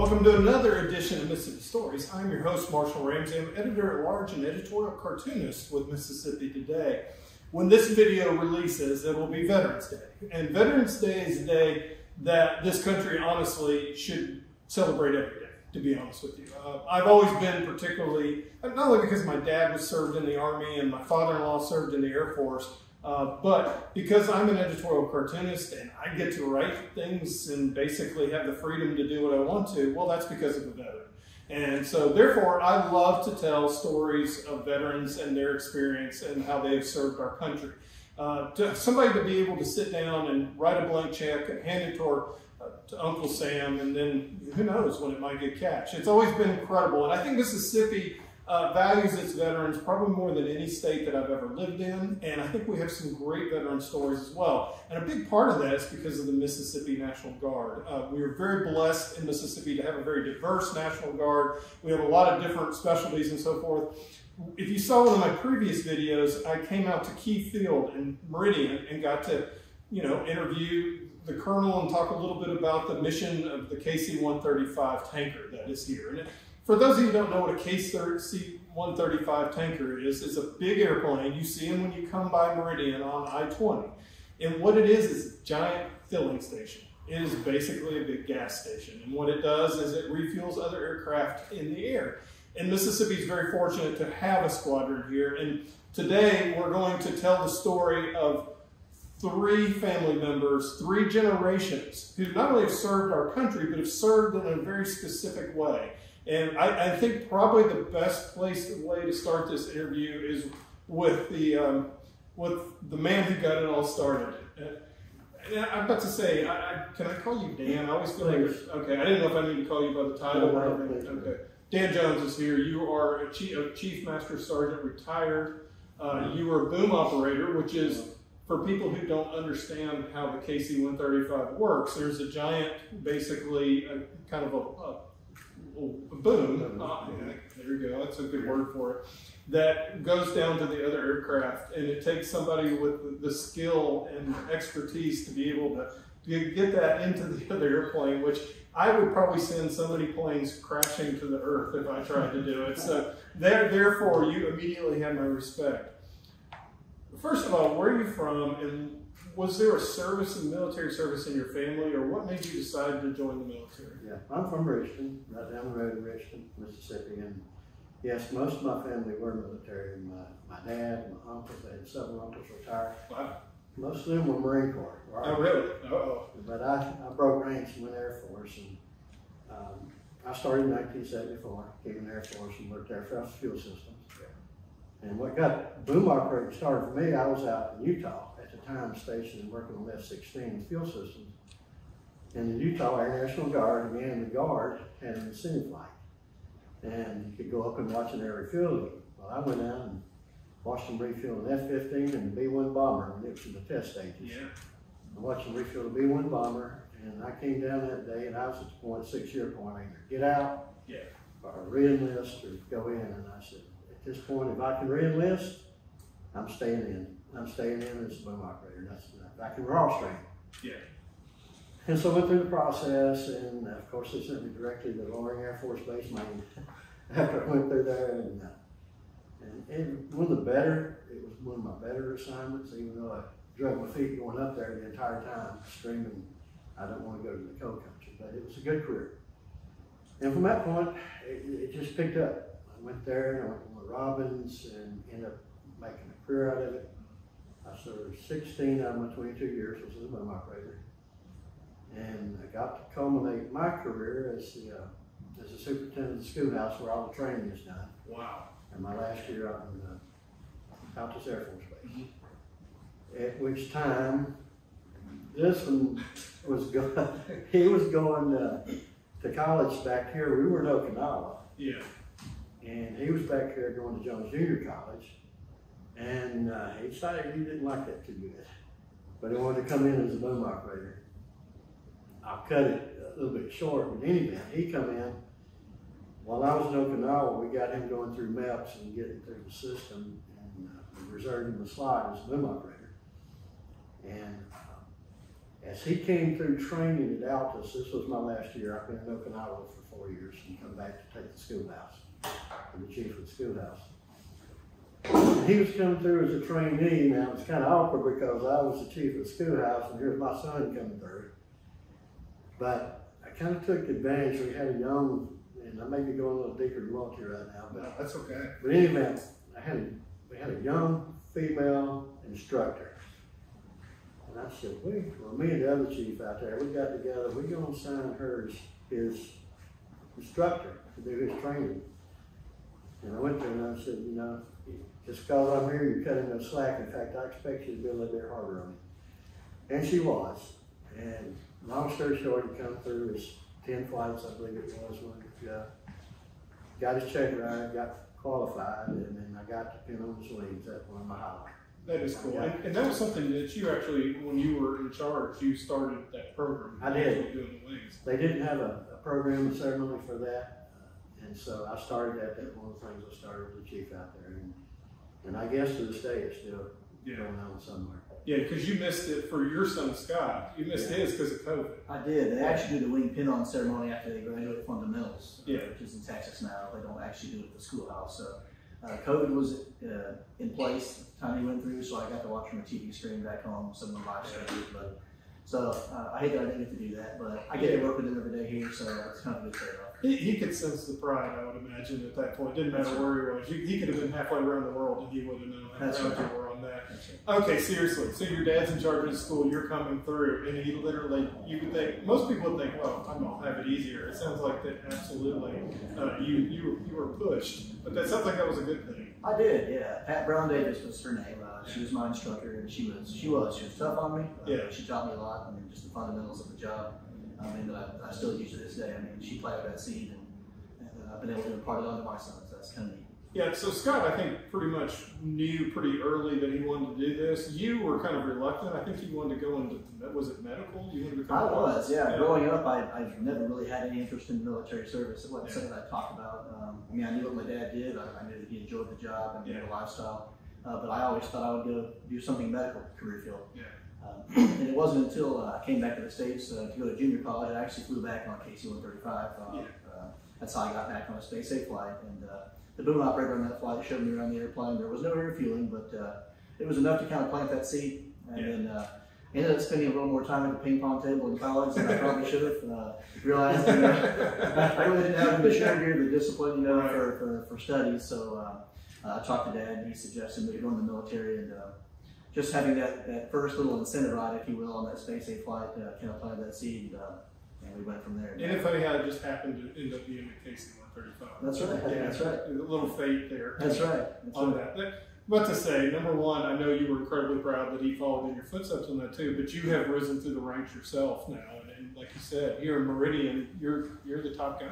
Welcome to another edition of Mississippi Stories. I'm your host, Marshall Ramsey. I'm editor-at-large and editorial cartoonist with Mississippi Today. When this video releases, it will be Veterans Day. And Veterans Day is a day that this country honestly should celebrate every day, to be honest with you. I've always been particularly, not only because my dad was served in the Army and my father-in-law served in the Air Force, but because I'm an editorial cartoonist and I get to write things and basically have the freedom to do what I want to, well, that's because of a veteran. And so therefore, I love to tell stories of veterans and their experience and how they have served our country. Somebody to be able to sit down and write a blank check and hand it to Uncle Sam, and then who knows when it might get cashed. It's always been incredible. And I think Mississippi values its veterans probably more than any state that I've ever lived in, and I think we have some great veteran stories as well. And a big part of that is because of the Mississippi National Guard. We are very blessed in Mississippi to have a very diverse National Guard. We have a lot of different specialties and so forth. If you saw one of my previous videos, I came out to Key Field in Meridian and got to, interview the colonel and talk a little bit about the mission of the KC-135 tanker that is here. And for those of you who don't know what a KC-135 tanker is, it's a big airplane. You see them when you come by Meridian on I-20. And what it is a giant filling station. It is basically a big gas station. And what it does is it refuels other aircraft in the air. And Mississippi is very fortunate to have a squadron here. And today we're going to tell the story of three family members, three generations, who not only have served our country, but have served in a very specific way. And I think probably the best way to start this interview is with the man who got it all started. And I'm about to say, can I call you Dan? I always feel like, okay, I didn't know if I need to call you by the title or anything. Okay. Dan Jones is here. You are a Chief Master Sergeant, retired. You were a boom operator, which is, for people who don't understand how the KC-135 works, there's a giant, basically, kind of a boom, there you go, that's a good word for it, that goes down to the other aircraft, and it takes somebody with the skill and expertise to be able to get that into the other airplane, which I would probably send so many planes crashing to the earth if I tried to do it. So therefore, you immediately have my respect. First of all, where are you from, and was there a service in military service in your family, or what made you decide to join the military? Yeah, I'm from Richmond, right down the road in Richmond, Mississippi, and yes, most of my family were military. My dad, my uncles, I had several uncles retired. Wow. Most of them were Marine Corps. Right? Oh, really? Uh-oh. But I broke ranks and went Air Force, and I started in 1974, came in the Air Force and worked there for fuel systems. And what got boom operating started for me, I was out in Utah at the time, stationed and working on F-16 fuel systems. And the Utah Air National Guard, again, the Guard had an incentive flight. And you could go up and watch an Air Refueling Wing. Well, I went out and watched them refuel an F-15 and the B-1 bomber when it was in the test stages. Yeah. I watched them refuel the B-1 bomber, and I came down that day, and I was at the point, 6-year point, either get out, or re-enlist, or go in. And I said, at this point, if I can re-enlist, I'm staying in. I'm staying in as a boom operator. That's back in raw strength. Yeah. And so I went through the process, and of course they sent me directly to Loring Air Force Base, Maine. After I went through there, and it was one of my better assignments, even though I drug my feet going up there the entire time, screaming, I don't want to go to the coal country. But it was a good career. And from that point, it just picked up. I went there and I went with Robbins and ended up making a career out of it. I served 16 out of my 22 years as a boom operator. And I got to culminate my career as a superintendent of the schoolhouse where all the training is done. Wow. And my last year out in Altus Air Force Base. Mm-hmm. At which time, this one was going, he was going to college back here. We were in Okinawa. Yeah. And he was back here going to Jones Junior College. And he decided he didn't like that too good. But he wanted to come in as a boom operator. I'll cut it a little bit short, but in any event, he come in. While I was in Okinawa, we got him going through MEPS and getting through the system, and we reserved him a slot as a boom operator. And as he came through training at Altus, this was my last year. I've been in Okinawa for 4 years and come back to take the schoolhouse, and the chief of the schoolhouse. And he was coming through as a trainee. Now it was kind of awkward because I was the chief of the schoolhouse and here's my son coming through. But I kind of took advantage. We had a young, and I may be going a little deeper than multi right now, but no, that's okay. But anyway, we had a young female instructor. And I said, well, me and the other chief out there, we got together, we're going to sign her as his instructor to do his training. And I went to her and I said, you know, just because I'm here, you're cutting no slack. In fact, I expect you to be a little bit harder on me. And she was. And long story short, he come through his 10 flights, I believe it was, when he got his check ride, got qualified, and then I got to pin on his wings. That's one of my highlights. That is cool. And that was something that you actually, when you were in charge, you started that program. I did. Doing the wings. They didn't have a program and ceremony for that. And so I started that. That's one of the things I started with the chief out there. And I guess to this day it's still going on somewhere. Yeah, because you missed it for your son Scott. You missed his because of COVID. I did. They actually do the wing pin-on ceremony after they graduate fundamentals, which is in Texas now. They don't actually do it at the schoolhouse. So COVID was in place at the time he went through, so I got to watch from a TV screen back home, some of the live streams. But so I hate that I didn't get to do that, but I get to work with him every day here, so it's kind of a good trade-off. He could sense the pride, I would imagine, at that point. Didn't matter where he was. He could have been halfway around the world and he would have known how proud you were on that. Okay, seriously. So your dad's in charge of the school, you're coming through, and he literally, you would think, most people would think, well, I'm going to have it easier. It sounds like that absolutely, you were pushed. But that sounds like that was a good thing. I did, yeah. Pat Brown Davis was her name. She was my instructor, and she was tough on me. She taught me a lot. I mean, just the fundamentals of the job. I mean, that I still use to this day. I mean, she planted that seed, and I've been able to impart it onto my son, so that's kind of neat. Yeah, so Scott, I think, pretty much knew pretty early that he wanted to do this. You were kind of reluctant. I think you wanted to go into, was it medical? You wanted to become yeah. Growing up, I've never really had any interest in military service. It wasn't something I talked about. I mean, I knew what my dad did. I knew that he enjoyed the job and the lifestyle. But I always thought I would go do something medical career field. And it wasn't until I came back to the States to go to junior college. I actually flew back on KC-135. That's how I got back on a space safe flight. And the boom operator on that flight showed me around the airplane. There was no air refueling, but it was enough to kind of plant that seed. And then ended up spending a little more time at the ping pong table in college than I probably should have. Realized that I really didn't have the maturity or the discipline, for studies. So I talked to Dad, and he suggested me to go in the military, and just having that first little incentive ride, if you will, on that space safe flight, kind of planted that seed, and we went from there. And it's funny how it just happened to end up being the KC-135. That's right. That's right. A little fate there. That's right. That. But to say, number one, I know you were incredibly proud that he followed in your footsteps on that too. But you have risen through the ranks yourself now, and like you said, here in Meridian, you're the top guy.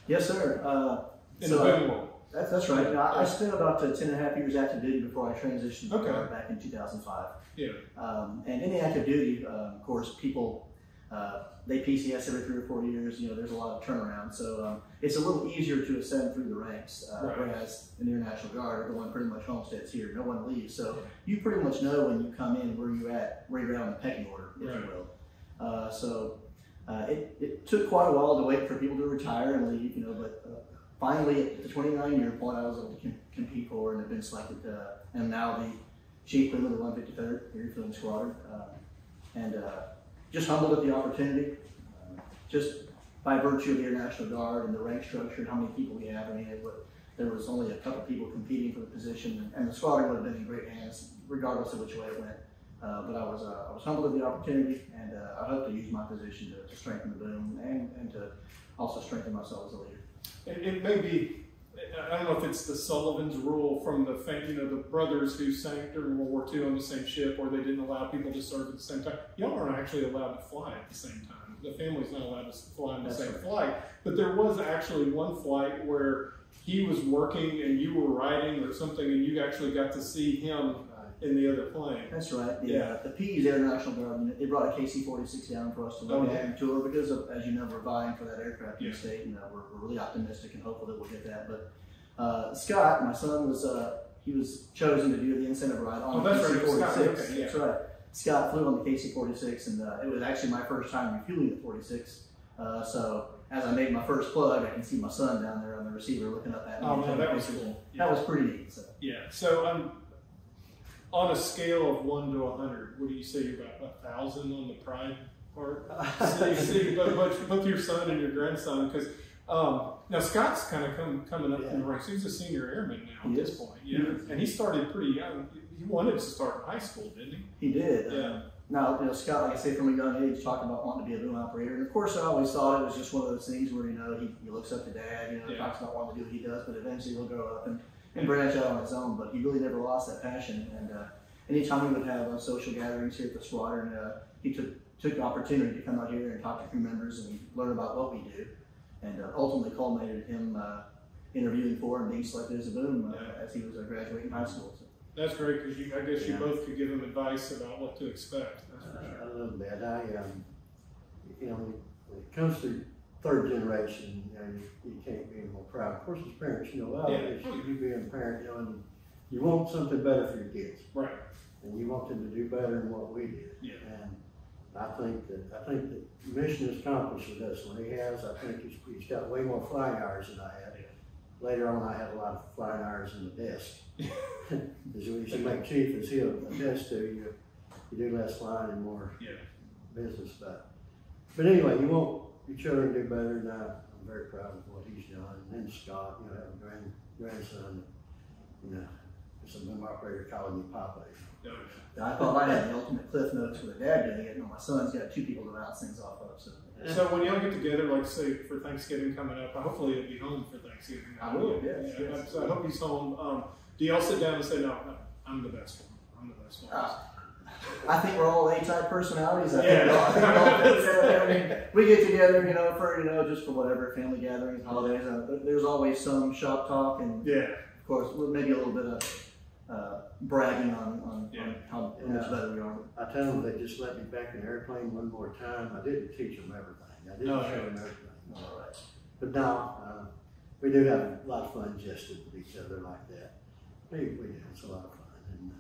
Yes, sir. In the boom world. That's right. I spent about 10.5 years active duty before I transitioned back in 2005. Yeah. And in the active duty, of course, people, they PCS every 3 or 4 years. There's a lot of turnaround. So it's a little easier to ascend through the ranks, whereas in the Air National Guard, everyone pretty much homesteads here. No one leaves. So you pretty much know when you come in where you're at on the pecking order, if you will. So it took quite a while to wait for people to retire and leave, but finally, at the 29-year point, I was able to compete for and have been selected, and now the chief crewman of the 153rd Air Refueling Squadron, and just humbled at the opportunity, just by virtue of the Air National Guard and the rank structure and how many people we have. I mean, there was only a couple people competing for the position, and the squadron would have been in great hands, regardless of which way it went. But I was humbled at the opportunity, and I hope to use my position to strengthen the boom and to also strengthen myself as a leader. It may be, I don't know if it's the Sullivan's rule from the the brothers who sank during World War II on the same ship, or they didn't allow people to serve at the same time. Y'all aren't actually allowed to fly at the same time. The family's not allowed to fly on the same flight. But there was actually one flight where he was working and you were riding or something, and you actually got to see him in the other plane. That's right. The P's Air National Guard, they brought a KC-46 down for us to look at and tour because, as you know, we're vying for that aircraft in the state, and we're really optimistic and hopeful that we'll get that. But Scott, my son, he was chosen to do the incentive ride on the KC-46. That's right. Scott flew on the KC-46, and it was actually my first time refueling the 46. So as I made my first plug, I can see my son down there on the receiver looking up at me. Oh man, that was cool. Yeah. That was pretty neat. So. Yeah. So on a scale of 1 to 100, what do you say you're about 1,000 on the pride part? So you see both your son and your grandson, because now Scott's kind of coming up in the ranks. He's a senior airman now at this point. Yeah, and he started pretty young. He wanted to start in high school, didn't he? He did. Yeah. Now, Scott, like I say, from a young age, talked about wanting to be a boom operator. And of course, I always thought it was just one of those things where, he looks up to Dad, talks about wanting to do what he does, but eventually he'll grow up and branch out on his own. But he really never lost that passion. And anytime we would have social gatherings here at the squadron, he took the opportunity to come out here and talk to crew members and learn about what we do. And ultimately culminated him interviewing for and being selected as a boom as he was graduating high school. So. That's great, because I guess you both could give him advice about what to expect. That's for sure. A little bit. When it comes to third generation, you can't be more proud. Of course, as parents, you being a parent, and you want something better for your kids, right? And you want them to do better than what we did. Yeah. And I think that mission is accomplished with this one. He has. I think he's got way more flying hours than I had. Later on, I had a lot of flying hours in the desk. Because when you make chief, as he'll attest to, you do less flying and more business. But anyway, you want your children to do better, and I'm very proud of what he's done. And then Scott, having a grandson, it's a boom operator calling me Papa. I thought I had the ultimate cliff notes with a dad doing it. My son's got 2 people to bounce things off of. So when y'all get together, like say for Thanksgiving coming up, hopefully he'll be home for Thanksgiving. I will, yes. So I hope he's home. Do y'all sit down and say, no, I'm the best one. I'm the best one. I think we're all A-type personalities. I mean, we get together, for just for whatever, family gatherings, holidays. There's always some shop talk, and of course, maybe a little bit of bragging on how much better we are. I tell them they just let me back in the airplane one more time. I didn't teach them everything. I didn't show them everything. All right. But now, we do have a lot of fun jesting with each other like that. We do. It's a lot of fun. And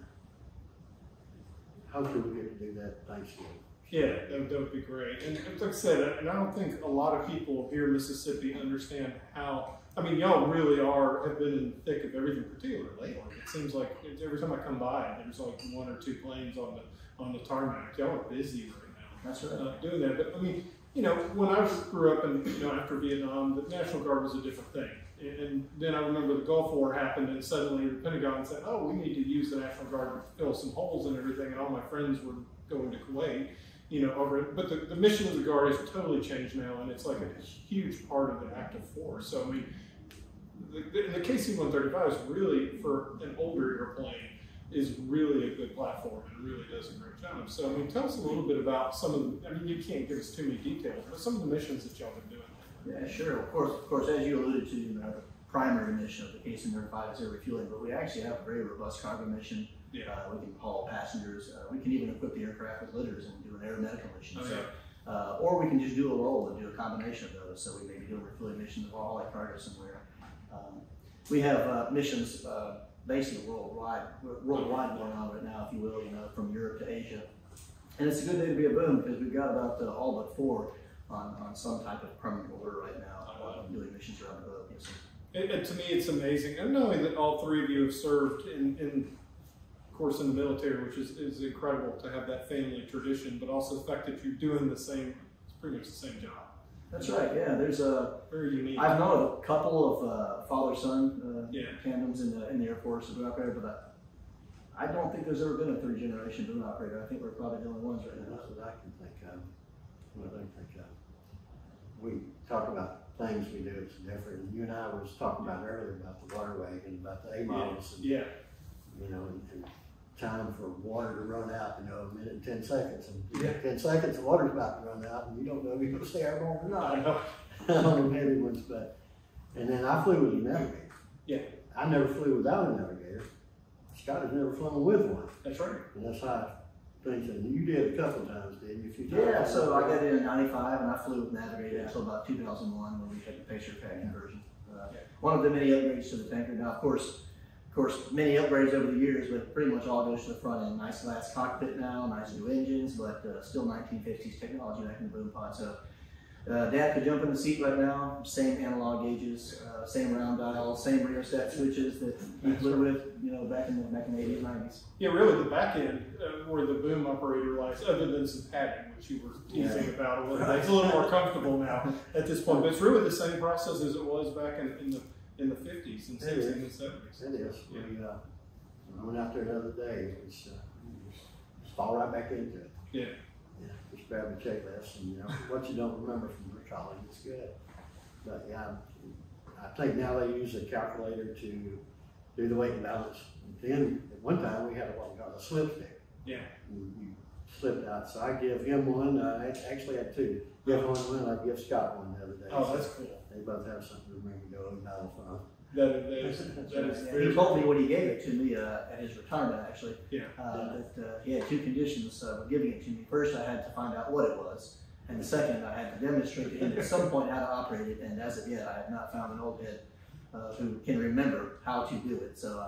hopefully we get to do that Thanksgiving. Yeah, that would be great. And like I said, and I don't think a lot of people here in Mississippi understand how, y'all really have been in the thick of everything, particularly lately. It seems like every time I come by, there's like 1 or 2 planes on the tarmac. Y'all are busy right now. That's right. Doing that. But when I grew up and, after Vietnam, the National Guard was a different thing. And then I remember the Gulf War happened, and suddenly the Pentagon said, oh, we need to use the National Guard to fill some holes and everything, and all my friends were going to Kuwait, over it. But the mission of the Guard has totally changed now, and it's like a huge part of the active force. So, the KC-135 is really, for an older airplane, is really a good platform and really does a great job. So, tell us a little bit about some of the, you can't give us too many details, but some of the missions that y'all have been doing. Yeah, sure. Of course, as you alluded to, the primary mission of the KC-135 is air refueling, but we actually have a very robust cargo mission. We can haul passengers. We can even equip the aircraft with litters and do an air medical mission. Or we can just do a roll and do a combination of those. So we may be doing refueling missions or haul like cargo somewhere. We have missions basically worldwide going on right now, if you will, from Europe to Asia. And it's a good day to be a boom because we've got about all but 4 on some type of permanent order right now, doing missions around the globe. To me, it's amazing. And knowing that all 3 of you have served of course, in the military, which is incredible to have that family tradition, but also the fact that you're doing it's pretty much the same job. That's right. Yeah, there's very unique. I've known a couple of father-son tandems in the Air Force boom operator, but I don't think there's ever been a 3rd-generation boom operator. I think we're probably the only ones right now. That's what I can think of. We talk about things we do, it's different. You and I was talking about earlier about the water wagon, about the A-models. And time for water to run out, a minute and 10 seconds. And 10 seconds, the water's about to run out, and you don't know if you're going to stay airborne or not on them heavy ones. And then I flew with a navigator. Yeah. I never flew without a navigator. Scott has never flown with one. That's right. And that's how and you did a couple of times, didn't you? So I got in 95 and I flew with Navigator until about 2001 when we had the Pacer Pack conversion. One of the many upgrades to the tanker. Now, of course, course, many upgrades over the years, but pretty much all goes to the front end. Nice glass cockpit now, nice new engines, but still 1950s technology back in the boom pod. So Dad could jump in the seat right now, same analog gauges, same round dials, same rheostat switches that he flew with, you know, back in the 80s, 90s. Yeah, really the back end where the boom operator lies, other than some padding, which you were teasing about a little bit. It's a little more comfortable now at this point, but it's really the same process as it was back in the 50s and 60s and 70s. It is. Yeah. I went out there the other day. It's just fall right back into it. Yeah. Yeah, just grab a checklist, and you know what you don't remember from your college, it's good. But yeah, I think now they use a calculator to do the weight and balance. And then at one time we had what we call a slip stick. Yeah. You slipped out, so I give him one. I actually had two. Give one. I give Scott one the other day. Oh, that's cool. They both have something to remember to go and battle from. That is He told me when he gave it to me at his retirement, actually, yeah. that he had two conditions of giving it to me. First, I had to find out what it was, and the second, I had to demonstrate to him at some point how to operate it. And as of yet, I have not found an old head who can remember how to do it. So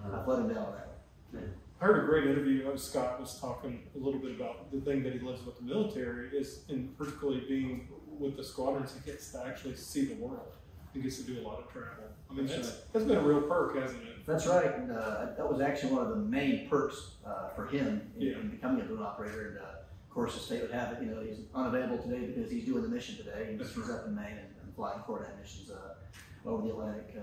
I've let him down on that one. I heard a great interview. Scott was talking a little bit about the thing that he loves with the military is, in particularly being with the squadrons, he gets to actually see the world. He gets to do a lot of travel. I mean, that's been a real perk, hasn't it? That's right. And that was actually one of the main perks for him in becoming a boom operator. And of course, the state would have it. You know, he's unavailable today because he's doing the mission today. He's up in Maine and flying coordinate missions over the Atlantic.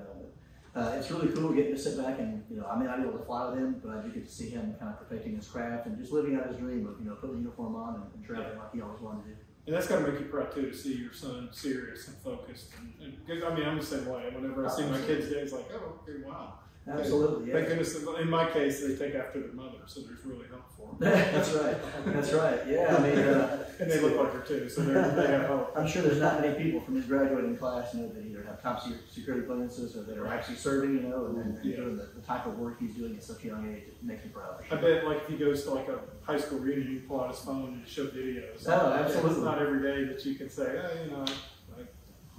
It's really cool getting to sit back and, you know, I may not be able to fly with him, but you get to see him kind of perfecting his craft and just living out his dream of, you know, putting the uniform on and traveling like he always wanted to do. And that's got to make you proud too, to see your son serious and focused. And I mean, I'm the same way. Whenever I see my kids today, it's like, oh, okay, wow. Absolutely, yeah. Thank goodness, in my case, they take after their mother, so there's really hope for them. That's right. That's right. Yeah, I mean, and they look like her too, so they have hope. I'm sure there's not many people from his graduating class, you know, that either have top security clearances or that are actually serving, you know, and doing the type of work he's doing at such a young age. It makes me proud. I bet, like, if he goes to like a high school reunion, you pull out his phone and show videos. Oh, absolutely. It's not every day that you can say, oh, you know, I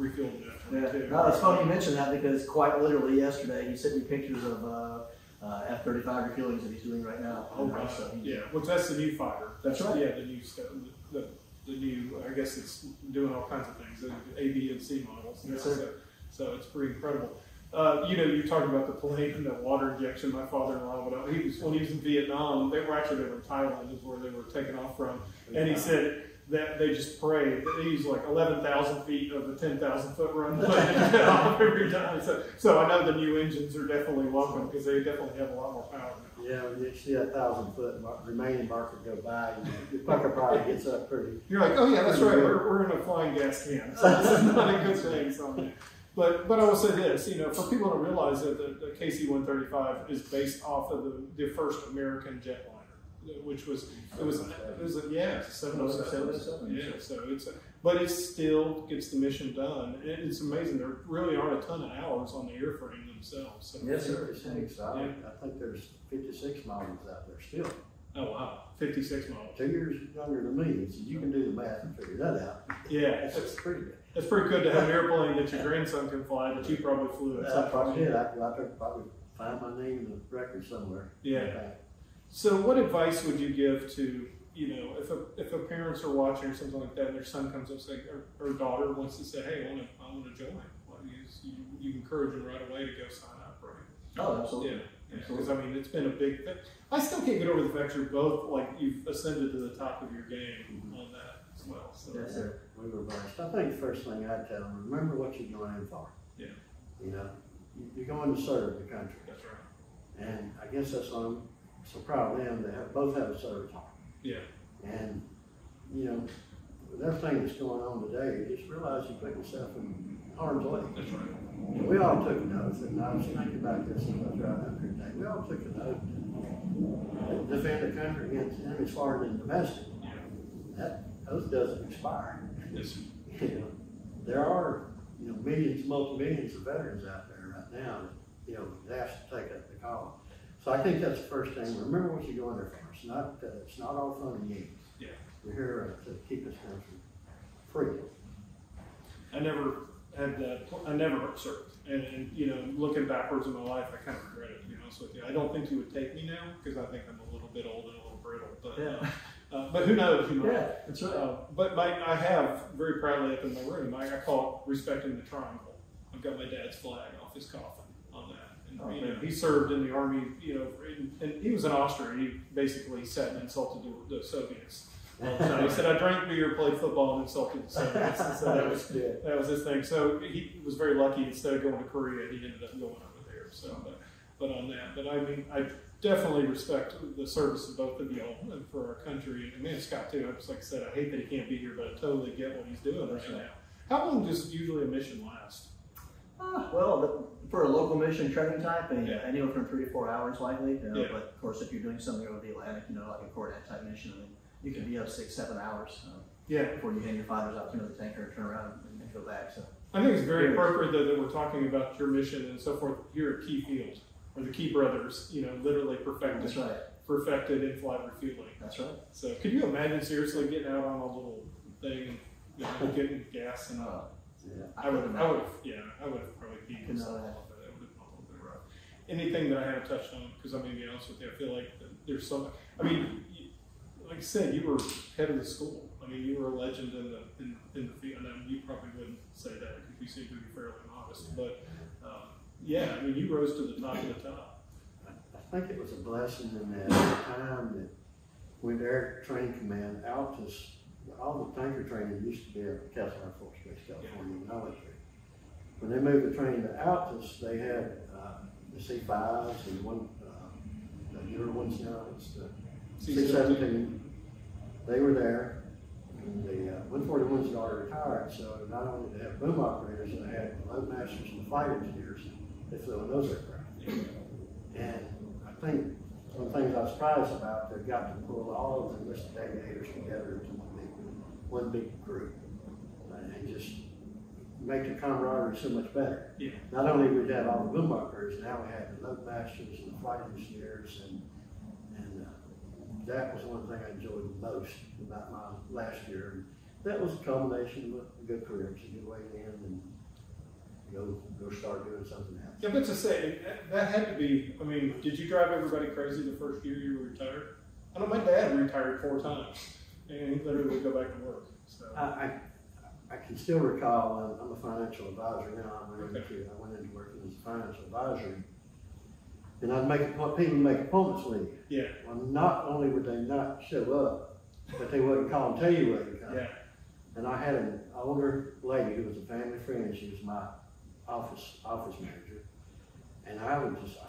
refueled it too. No, it's funny you mentioned that because quite literally yesterday he sent me pictures of F-35 refuelings that he's doing right now. Oh, right. So yeah, well, that's the new fighter. That's right. Yeah, the new stuff. The new, I guess it's doing all kinds of things, the A, B, and C models. Yes, so it's pretty incredible. You know, you're talking about the plane and the water injection. My father-in-law, when he was in Vietnam, they were in Thailand is where they were taking off from. And he said that they just prayed. They used like 11,000 feet of the 10,000-foot runway to get off every time. So I know the new engines are definitely welcome because they definitely have a lot more power now. Yeah, when you see that 1,000-foot remaining marker go by, your pucker probably gets up pretty. You're like, oh yeah, that's right. We're in a flying gas can. So this is not a good thing. So. But I will say this, you know, for people to realize that the KC-135 is based off of the first American jetliner, which was it's a 707. Yeah, so but it still gets the mission done. It's amazing. There really aren't a ton of hours on the airframe themselves. So yes, sir. I think there's 56 models out there still. Oh wow, 56 models. 2 years younger than me, so you can do the math and figure that out. Yeah, that's pretty good. It's pretty good to have an airplane that your grandson can fly that you probably flew at. I probably did. I could probably find my name in the record somewhere. Yeah. So what advice would you give to, you know, if a parents are watching or something like that and their son comes up and say, or daughter wants to say, hey, I want to join. Well, you encourage them right away to go sign up, right? Oh, absolutely. Yeah, because I mean, it's been a big thing. I still can't get over the fact you're both, like, you've ascended to the top of your game on that as well. So. Yes, sir. We were blessed. I think the first thing I'd tell them, remember what you're going in for. Yeah. You know, you're going to serve the country. That's right. And I guess that's why I'm so proud of them. They both have a service heart. Yeah. And, you know, with everything that's going on today, just realize you put yourself in harm's way. That's right. We all took an oath, and I was thinking about this as I was driving up here today. We all took an oath to defend the country against enemies foreign and domestic. Yeah. That oath doesn't expire. Yes. You know, there are, you know, millions, multi-millions of veterans out there right now that, you know, asked to take up the call. So I think that's the first thing. Remember what you're going there for. It's not all fun and games. Yeah. We're here to keep this country free. I never I never served, and you know, looking backwards in my life, I kind of regret it. To be honest with you, I don't think he would take me now because I think I'm a little bit old and a little brittle. But who knows? You know? Yeah, that's right. But I have very proudly up in my room. I call it respecting the triangle. I've got my dad's flag off his coffin on that. And, you know, he served in the army. You know, and he was an Austrian. He basically sat and insulted the Soviets. So he said, I drank beer, played football, and insulted the Soviets. And so that was his thing. So he was very lucky. Instead of going to Korea, he ended up going over there. So, but on that. But I mean, I definitely respect the service of both of y'all and for our country. And man, Scott too. Just like I said, I hate that he can't be here, but I totally get what he's doing right now. How long does usually a mission last? Well, for a local mission training type, anywhere from 3 to 4 hours likely. You know, but of course, if you're doing something over the Atlantic, you know, like a Coronet type mission, I mean, you can be up 6-7 hours before you hand your fighters out to another tanker and turn around and go back. So I think it's very appropriate though that we're talking about your mission and so forth here at Key Field, or the Key brothers, you know, literally perfected. That's right. Perfected in-flight refueling. That's right. So could you imagine seriously getting out on a little thing and, you know, getting gas and I would have probably peed myself off, but it would have been a little bit rough. Anything that I haven't touched on, because I'm going to be honest with you, I feel like there's so much. I mean, like I said, you were head of the school. I mean, you were a legend in the field. And you probably wouldn't say that because you seem to be fairly modest. But yeah, I mean, you rose to the top of the top. I think it was a blessing in that time that when Air Training Command, Altus, all the tanker training used to be at Castle Air Force Base, California, when I went there. When they moved the training to Altus, they had the C5s and the newer ones now, it's the C-17. They were there. And the 141s had already retired, so not only did they have boom operators, they had load masters and flight engineers that flew in those aircraft. And I think one of the things I was surprised about, they got to pull all of the enlisted aviators together into one big group and just make the camaraderie so much better. Yeah. Not only did we have all the boom operators, now we had the load masters and the flight engineers, and that was one thing I enjoyed the most about my last year. And that was a combination of a good career. It's a good way to end and go start doing something else. Yeah, but to say, that had to be, I mean, did you drive everybody crazy the first year you were retired? I know my dad retired 4 times, and he literally would go back to work. So I can still recall, I'm a financial advisor now. I went into working as a financial advisor. And I'd people make appointments with you. Yeah. Well, not only would they not show up, but they wouldn't call and tell you where to come. Yeah. And I had an older lady who was a family friend. She was my office manager. And I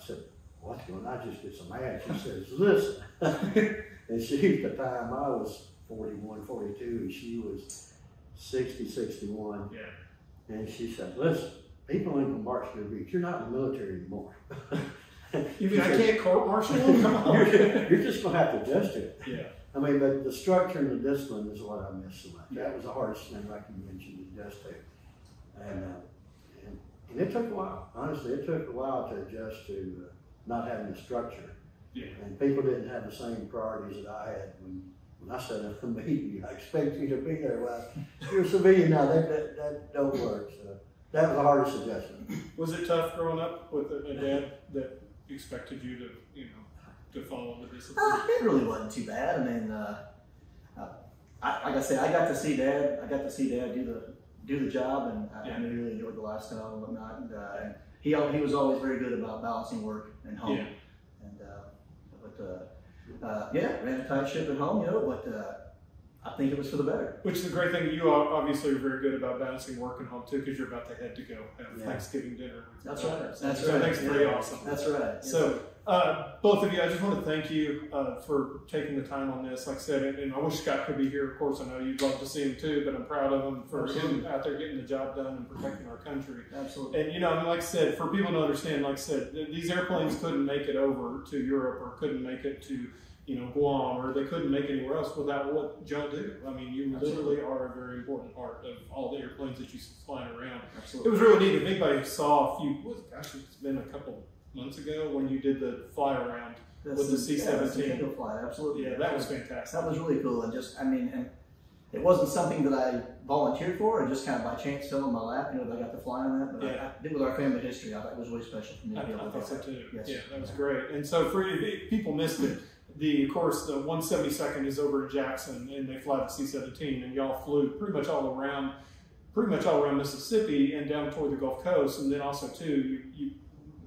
said, what's going on? I just get so mad. She says, listen. And she, at the time, I was 41, 42, and she was 60, 61. Yeah. And she said, listen, people ain't gonna march to the beach. You're not in the military anymore. You mean I can't court martial them? Come on. You're just going to have to adjust to it. Yeah. I mean, but the structure and the discipline is what I miss so much. That was the hardest thing I can mention to adjust to. And it took a while. Honestly, it took a while to adjust to not having the structure. Yeah. And people didn't have the same priorities that I had when I set up a meeting. I expect you to be there. Well, you're a civilian now. That don't work. So that was the hardest adjustment. Was it tough growing up with a dad that expected you to, to follow the discipline? It really wasn't too bad. I mean, like I said, I got to see Dad do the job, and I really enjoyed the lifestyle and whatnot. And he was always very good about balancing work and home. Yeah. And ran a tight ship at home, but I think it was for the better. Which is the great thing. You obviously are very good about balancing work and home too, because you're about to head to go have Thanksgiving dinner. That's right. That's right. That's pretty awesome. That's right. So, both of you, I just want to thank you for taking the time on this. Like I said, and I wish Scott could be here. Of course, I know you'd love to see him too, but I'm proud of him for him out there getting the job done and protecting our country. Absolutely. And like I said, for people to understand, like I said, these airplanes couldn't make it over to Europe or couldn't make it to Guam, or they couldn't make it anywhere else without what y'all do. I mean, you literally are a very important part of all the airplanes that you fly around. Absolutely. It was really neat. If anybody saw it's been a couple months ago when you did the fly around with the C-17. Flight, absolutely. Yeah, that was fantastic. That was really cool. And it wasn't something that I volunteered for, or just kind of by chance fell in my lap. You know, that I got to fly on that. But I did with our family history. I thought it was really special for me to be able to do I thought so that. too. Yes. Yeah, that was great. And so for if people missed it, of course, the 172nd is over in Jackson, and they fly the C-17, and y'all flew pretty much all around Mississippi and down toward the Gulf Coast, and then also too, you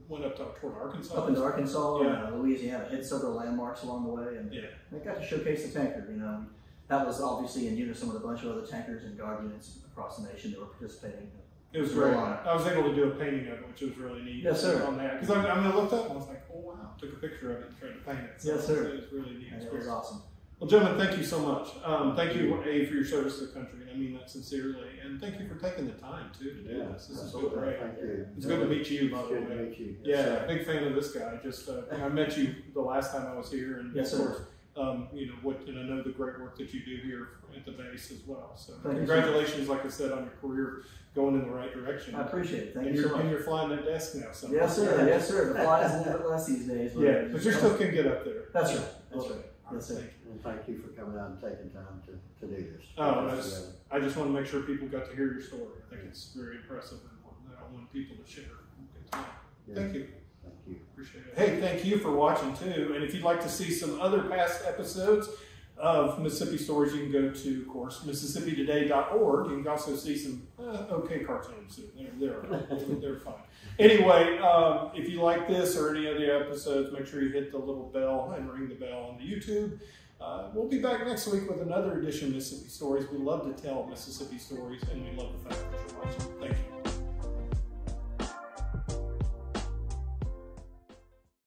went up toward Arkansas. Up into Arkansas, Louisiana, hit several landmarks along the way, and I got to showcase the tanker. You know, that was obviously in unison with a bunch of other tankers and guard units across the nation that were participating. It was great. I was able to do a painting of it, which was really neat. Yes, sir. On that, because I looked up and I was like, oh wow, took a picture of it and tried to paint it. So yes, sir. It was really neat. It was awesome. Well, gentlemen, thank you so much. Thank you, A, for your service to the country, and I mean that sincerely. And thank you for taking the time, too, to do this. This has been great. Thank you. It's good to meet you, by the way. Good to meet you. Yeah, big fan of this guy. Just I met you the last time I was here, and yes, of course, sir. you know and I know the great work that you do here at the base as well. So thank congratulations, like I said, on your career going in the right direction. I appreciate it. Thank you so much. And you're flying that desk now. So yes, sir. Yes, sir. The flight is a little bit less these days. But but you still can get up there. That's right. That's right. Yes, sir. And thank you for coming out and taking time to do this. I just want to make sure people got to hear your story. I think it's very impressive and important. I want people to share. Good time. Thank you. Thank you. Appreciate it. Hey, thank you for watching too. And if you'd like to see some other past episodes of Mississippi Stories, you can go to, of course, MississippiToday.org. You can also see some okay cartoons. They're fine. Anyway, if you like this or any other episodes, make sure you hit the little bell and ring the bell on the YouTube. We'll be back next week with another edition of Mississippi Stories. We love to tell Mississippi stories, and we love the fact that you're watching. Thank you.